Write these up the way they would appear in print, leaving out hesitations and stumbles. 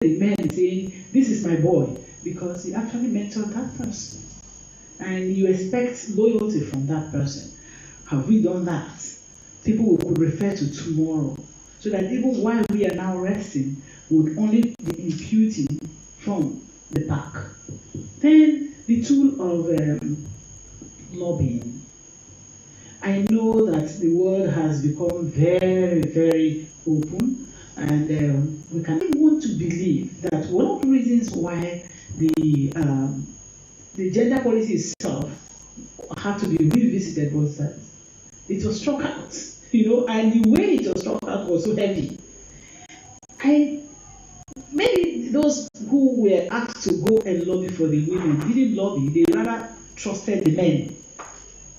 the men saying, this is my boy, because you actually mentored that person. And you expect loyalty from that person. Have we done that? People could refer to tomorrow. So that even while we are now resting, would only be imputing from the back. Then the tool of lobbying. I know that the world has become very, very open, and we can want to believe that one of the reasons why the gender policy itself had to be revisited was that it was struck out, and the way it was struck out was so heavy. And maybe those who were asked to go and lobby for the women didn't lobby, they rather trusted the men.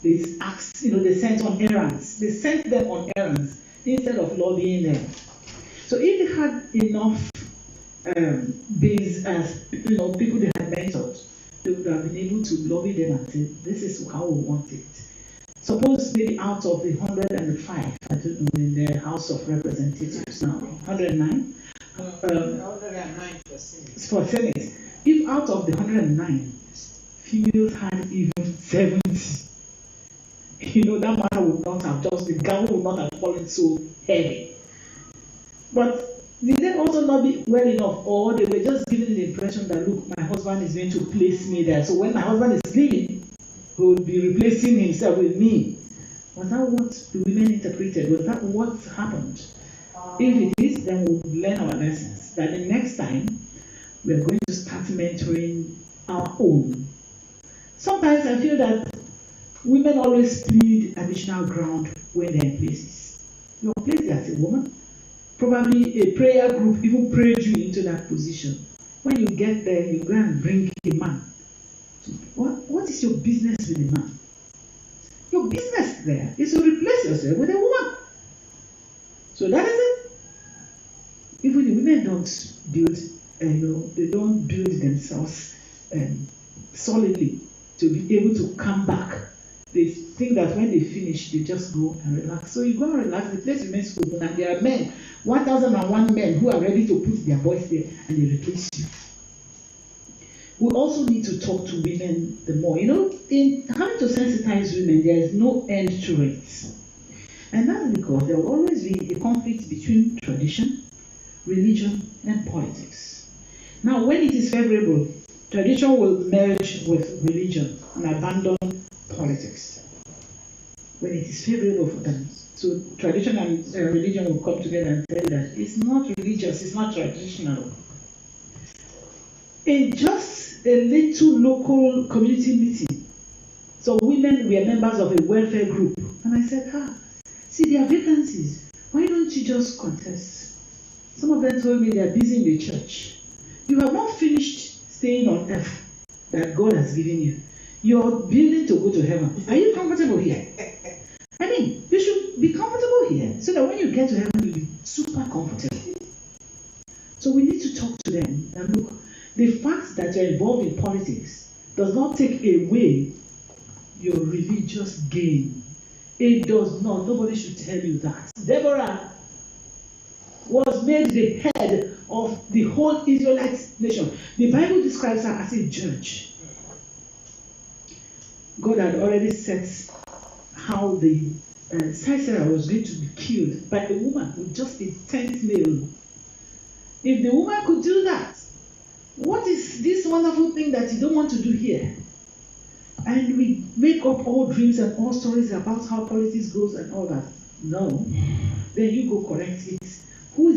They asked, they sent on errands. They sent them on errands instead of lobbying them. So if they had enough base as people they had mentored, they would have been able to lobby them and say, this is how we want it. Suppose maybe out of the 105, I don't know, in the House of Representatives now, 109? 109 for Senate. If out of the 109, females had even 70, that matter would not have the gavel would not have fallen so heavy. But did they also not be well enough, or they were just giving the impression that, look, my husband is going to place me there, so when my husband is leaving, he will be replacing himself with me? Was that what the women interpreted? Was that what happened? If it is, then we'll learn our lessons. That the next time, we are going to start mentoring our own. Sometimes I feel that women always plead additional ground when they're in places. You're placed as a woman. Probably a prayer group even prayed you into that position. When you get there, you go and bring a man. What is your business with a man? Your business there is to replace yourself with a woman. So that is it. Even the women don't build, they don't build themselves solidly to be able to come back. They think that when they finish, they just go and relax. So you go and relax, the place remains open, and there are men, 1,001 men who are ready to put their voice there, and they replace you. We also need to talk to women the more. In having to sensitize women, there is no end to it. And that's because there will always be a conflict between tradition, religion, and politics. Now, when it is favorable, tradition will merge with religion and abandon politics. When it is favorable for them. So tradition and religion will come together and tell that it's not religious, it's not traditional. In just a little local community meeting, so women were members of a welfare group, and I said, see, there are vacancies. Why don't you just contest? Some of them told me they are busy in the church. You have not finished staying on earth that God has given you. You're building to go to heaven. Are you comfortable here? I mean, you should be comfortable here so that when you get to heaven, you'll be super comfortable. So we need to talk to them and look, the fact that you're involved in politics does not take away your religious gain. It does not. Nobody should tell you that. Deborah was made the head of the whole Israelite nation. The Bible describes her as a judge. God had already set how the Sisera was going to be killed by a woman with just a 10th male. If the woman could do that, what is this wonderful thing that you don't want to do here? And we make up all dreams and all stories about how politics goes and all that. No. Then you go correct it